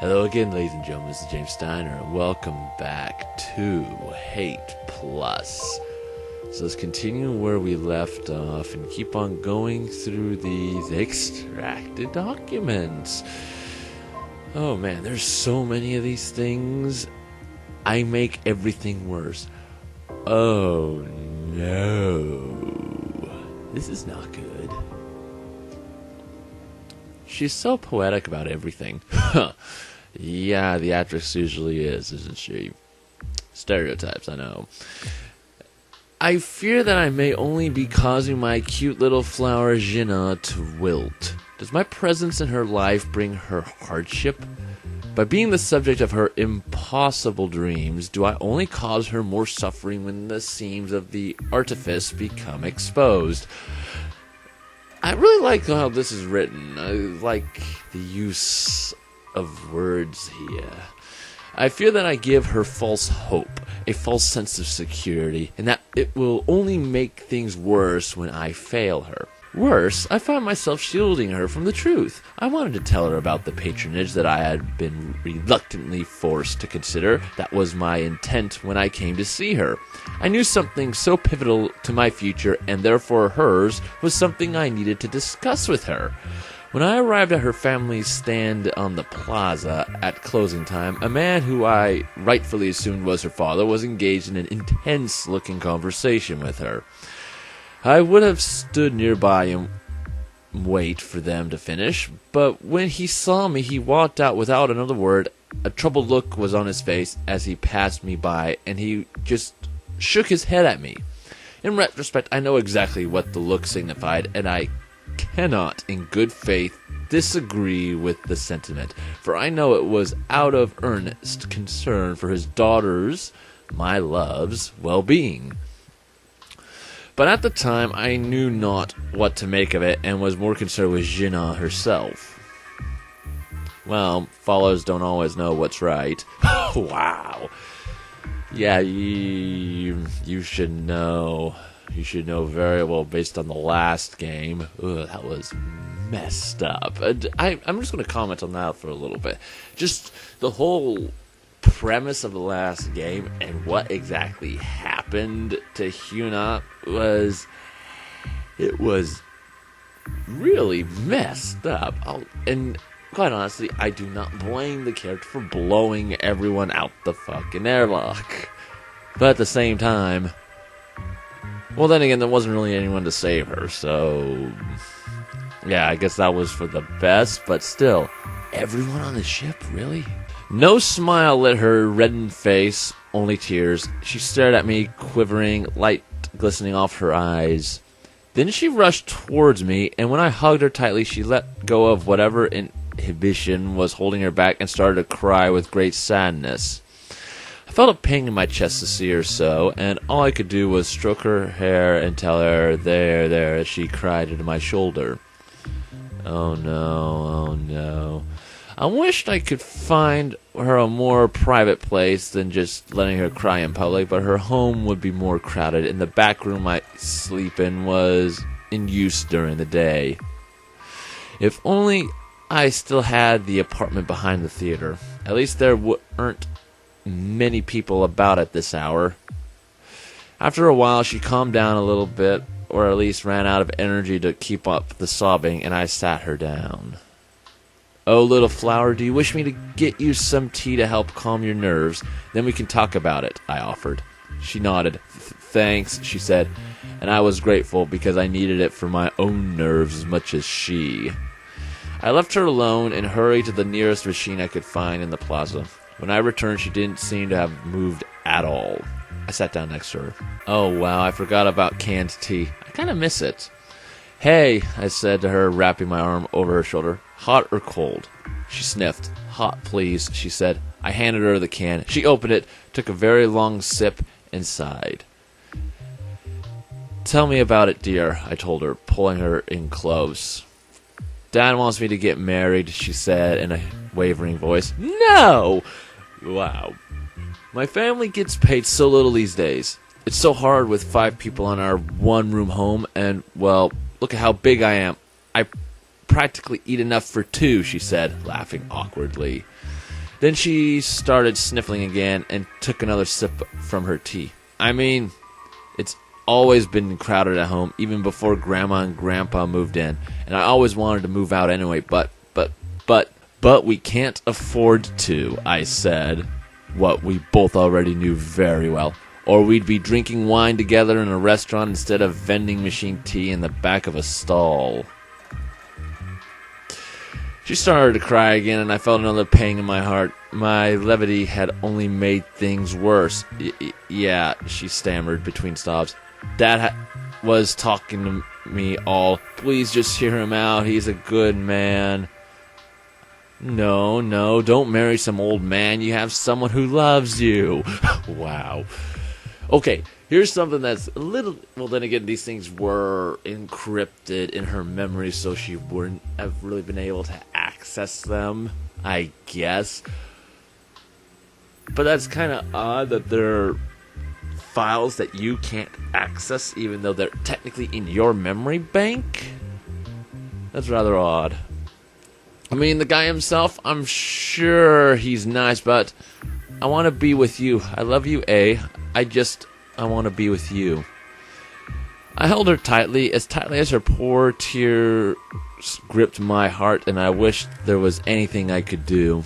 Hello again, ladies and gentlemen, this is James Steiner, and welcome back to Hate Plus. So let's continue where we left off and keep on going through these extracted documents. Oh man, there's so many of these things. I make everything worse. Oh no. This is not good. She's so poetic about everything. Yeah, the actress usually is, isn't she? Stereotypes, I know. I fear that I may only be causing my cute little flower Gina to wilt. Does my presence in her life bring her hardship? By being the subject of her impossible dreams, do I only cause her more suffering when the seams of the artifice become exposed? I really like how this is written. I like the use of words here. I fear that I give her false hope, a false sense of security, and that it will only make things worse when I fail her. Worse, I find myself shielding her from the truth. I wanted to tell her about the patronage that I had been reluctantly forced to consider. That was my intent when I came to see her. I knew something so pivotal to my future, and therefore hers, was something I needed to discuss with her. When I arrived at her family's stand on the plaza at closing time, a man who I rightfully assumed was her father was engaged in an intense-looking conversation with her. I would have stood nearby and wait for them to finish, but when he saw me, he walked out without another word. A troubled look was on his face as he passed me by, and he just shook his head at me. In retrospect, I know exactly what the look signified, and I cannot, in good faith, disagree with the sentiment, for I know it was out of earnest concern for his daughter's, my love's, well-being. But at the time, I knew not what to make of it, and was more concerned with Gina herself. Well, followers don't always know what's right. Wow. Yeah, you should know. You should know very well based on the last game. Ugh, that was messed up. I'm just going to comment on that for a little bit. Just the whole premise of the last game and what exactly happened to Hyuna was really messed up. And quite honestly, I do not blame the character for blowing everyone out the fucking airlock. But at the same time, well, then again, there wasn't really anyone to save her, so yeah, I guess that was for the best, but still, everyone on the ship, really? No smile lit her reddened face, only tears. She stared at me, quivering, light glistening off her eyes. Then she rushed towards me, and when I hugged her tightly, she let go of whatever inhibition was holding her back and started to cry with great sadness. I felt a pang in my chest to see her so, and all I could do was stroke her hair and tell her, there, as she cried into my shoulder. Oh no. I wished I could find her a more private place than just letting her cry in public, but her home would be more crowded, and the back room I sleep in was in use during the day. If only I still had the apartment behind the theater. At least there weren't many people about at this hour. After a while, she calmed down a little bit, or at least ran out of energy to keep up the sobbing, and I sat her down. Oh, little flower, do you wish me to get you some tea to help calm your nerves? Then we can talk about it, I offered. She nodded. Thanks, she said, and I was grateful because I needed it for my own nerves as much as she. I left her alone and hurried to the nearest machine I could find in the plaza. When I returned, she didn't seem to have moved at all. I sat down next to her. Oh, wow, I forgot about canned tea. I kind of miss it. Hey, I said to her, wrapping my arm over her shoulder. Hot or cold? She sniffed. Hot, please, she said. I handed her the can. She opened it, took a very long sip, and sighed. Tell me about it, dear, I told her, pulling her in close. Dad wants me to get married, she said in a wavering voice. No! Wow. My family gets paid so little these days. It's so hard with 5 people in our one-room home, and, well, look at how big I am. I practically eat enough for 2, she said, laughing awkwardly. Then she started sniffling again and took another sip from her tea. I mean, it's always been crowded at home, even before Grandma and Grandpa moved in. And I always wanted to move out anyway, but we can't afford to, I said. What we both already knew very well. Or we'd be drinking wine together in a restaurant instead of vending machine tea in the back of a stall. She started to cry again, and I felt another pang in my heart. My levity had only made things worse. Yeah, she stammered between sobs. Dad was talking to me all. Please just hear him out. He's a good man. No, don't marry some old man. You have someone who loves you. Wow. Okay, here's something that's a little... Well, then again, these things were encrypted in her memory, so she wouldn't have really been able to access them, I guess. But that's kind of odd that they're files that you can't access, even though they're technically in your memory bank. That's rather odd. I mean, the guy himself, I'm sure he's nice, but I want to be with you. I love you, A. I want to be with you. I held her tightly as her poor tears gripped my heart, and I wished there was anything I could do.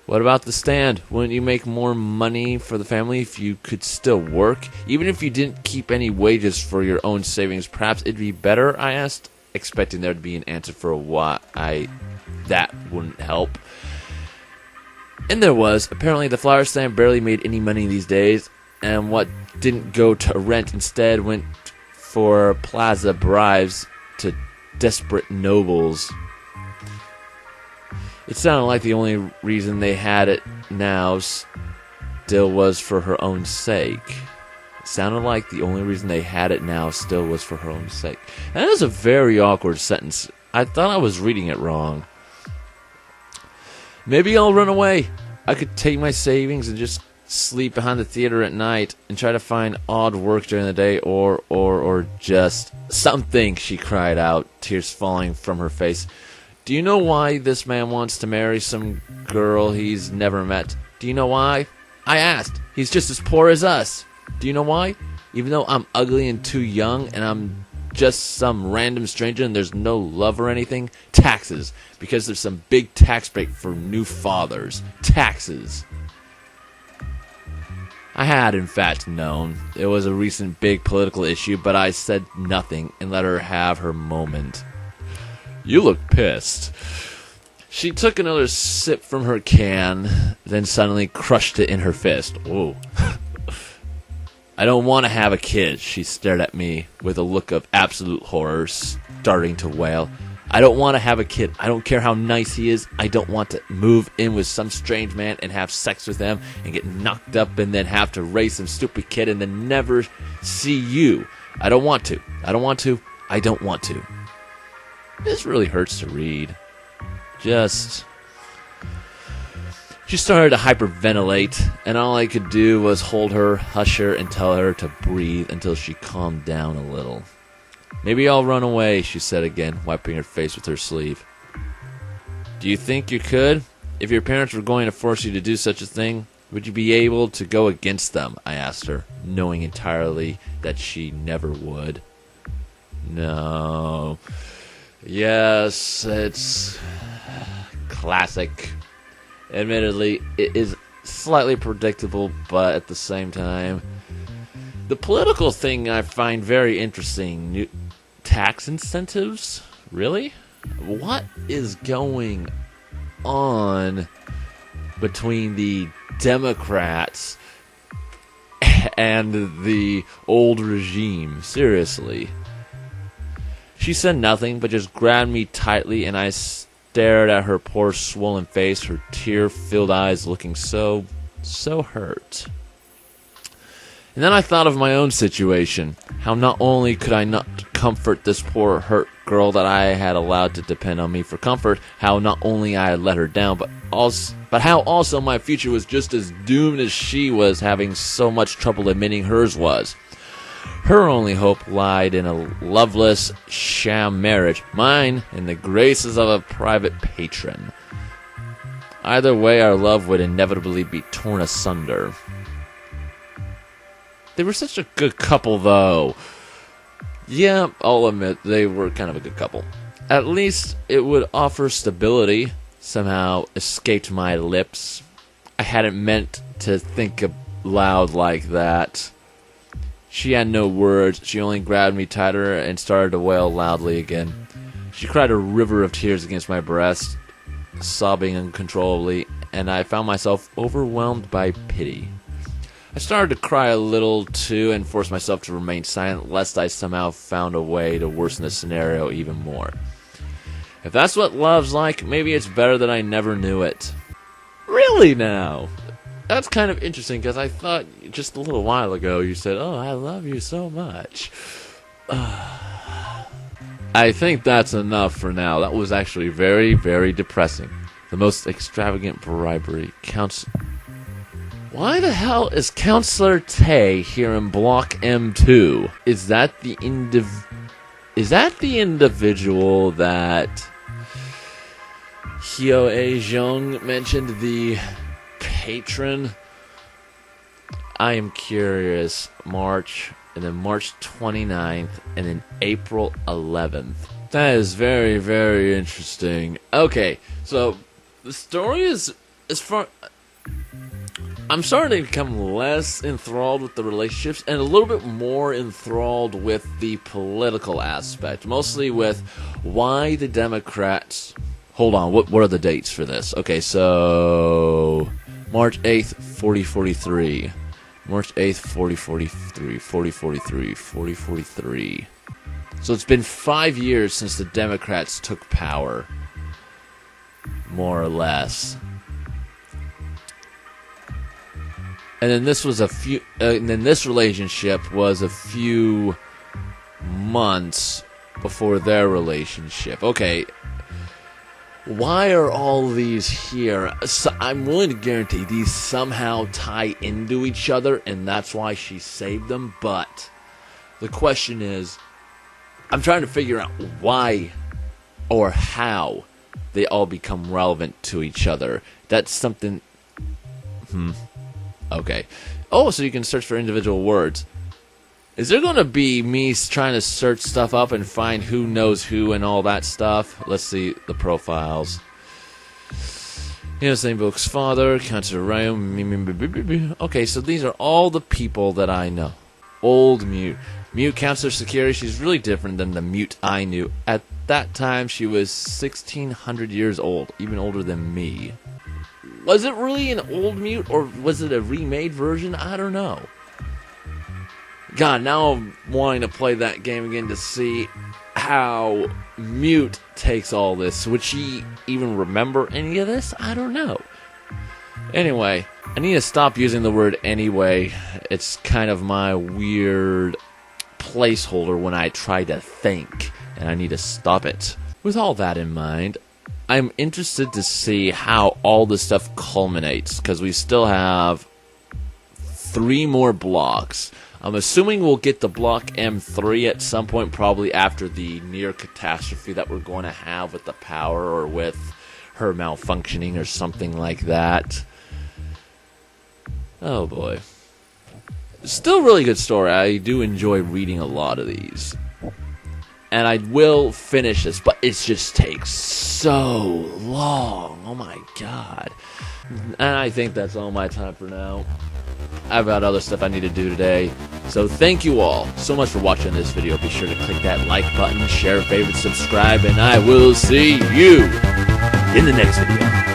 What about the stand? Wouldn't you make more money for the family if you could still work? Even if you didn't keep any wages for your own savings, perhaps it'd be better, I asked, expecting there to be an answer for why that wouldn't help. And there was. Apparently the flower stand barely made any money these days, and what didn't go to rent instead went for plaza bribes to desperate nobles. It sounded like the only reason they had it now still was for her own sake. That is a very awkward sentence. I thought I was reading it wrong. Maybe I'll run away. I could take my savings and just sleep behind the theater at night and try to find odd work during the day or just something, she cried out, tears falling from her face. Do you know why this man wants to marry some girl he's never met? Do you know why? I asked. He's just as poor as us. Do you know why? Even though I'm ugly and too young and I'm just some random stranger and there's no love or anything? Taxes. Because there's some big tax break for new fathers. Taxes. I had, in fact, known. It was a recent big political issue, but I said nothing and let her have her moment. You look pissed. She took another sip from her can, then suddenly crushed it in her fist. Whoa. I don't want to have a kid, she stared at me with a look of absolute horror, starting to wail. I don't want to have a kid. I don't care how nice he is. I don't want to move in with some strange man and have sex with him and get knocked up and then have to raise some stupid kid and then never see you. I don't want to. I don't want to. I don't want to. This really hurts to read. She started to hyperventilate, and all I could do was hold her, hush her, and tell her to breathe until she calmed down a little. Maybe I'll run away, she said again, wiping her face with her sleeve. Do you think you could? If your parents were going to force you to do such a thing, would you be able to go against them? I asked her, knowing entirely that she never would. No. Yes, it's classic. Admittedly, it is slightly predictable, but at the same time, the political thing I find very interesting. New tax incentives? Really? What is going on between the Democrats and the old regime? Seriously. She said nothing, but just grabbed me tightly, and I stared at her poor swollen face, her tear-filled eyes looking so hurt. And then I thought of my own situation, how not only could I not comfort this poor hurt girl that I had allowed to depend on me for comfort, how not only I had let her down, but how also my future was just as doomed as she was having so much trouble admitting hers was. Her only hope lied in a loveless sham marriage, mine in the graces of a private patron. Either way, our love would inevitably be torn asunder. They were such a good couple, though. Yeah, I'll admit, they were kind of a good couple. At least it would offer stability. Somehow escaped my lips. I hadn't meant to think aloud like that. She had no words. She only grabbed me tighter and started to wail loudly again. She cried a river of tears against my breast, sobbing uncontrollably, and I found myself overwhelmed by pity. I started to cry a little too and forced myself to remain silent lest I somehow found a way to worsen the scenario even more. If that's what love's like, maybe it's better that I never knew it. Really now? That's kind of interesting because I thought just a little while ago you said, "Oh, I love you so much." I think that's enough for now. That was actually very, very depressing. The most extravagant bribery counts. Why the hell is Counselor Tay here in Block M2? Is that the individual that Hyo-A Jung mentioned, the patron? I am curious. March, and then March 29th, and then April 11th. That is very, very interesting. Okay, so the story is far. I'm starting to become less enthralled with the relationships and a little bit more enthralled with the political aspect. Mostly with why the Democrats... Hold on, what are the dates for this? Okay, so... March 8th, 4043. March 8th, 4043. 4043. 4043. So it's been 5 years since the Democrats took power. More or less. And then this was and then this relationship was a few months before their relationship. Okay, why are all these here? So I'm willing to guarantee these somehow tie into each other, and that's why she saved them. But the question is, I'm trying to figure out why or how they all become relevant to each other. That's something. Okay. Oh, so you can search for individual words. Is there going to be me trying to search stuff up and find who knows who and all that stuff? Let's see the profiles. Here's the book's father, Counselor Ryan. Okay, so these are all the people that I know. Old Mute. Mute Counselor Security. She's really different than the Mute I knew. At that time, she was 1,600 years old, even older than me. Was it really an old Mute, or was it a remade version? I don't know. God, now I'm wanting to play that game again to see how Mute takes all this. Would she even remember any of this? I don't know. Anyway, I need to stop using the word anyway. It's kind of my weird placeholder when I try to think, and I need to stop it. With all that in mind, I'm interested to see how all this stuff culminates, because we still have 3 more blocks. I'm assuming we'll get the block M3 at some point, probably after the near catastrophe that we're going to have with the power or with her malfunctioning or something like that. Oh boy. Still really good story. I do enjoy reading a lot of these. And I will finish this, but it just takes so long. Oh my god. And I think that's all my time for now. I've got other stuff I need to do today. So thank you all so much for watching this video. Be sure to click that like button, share, favorite, subscribe, and I will see you in the next video.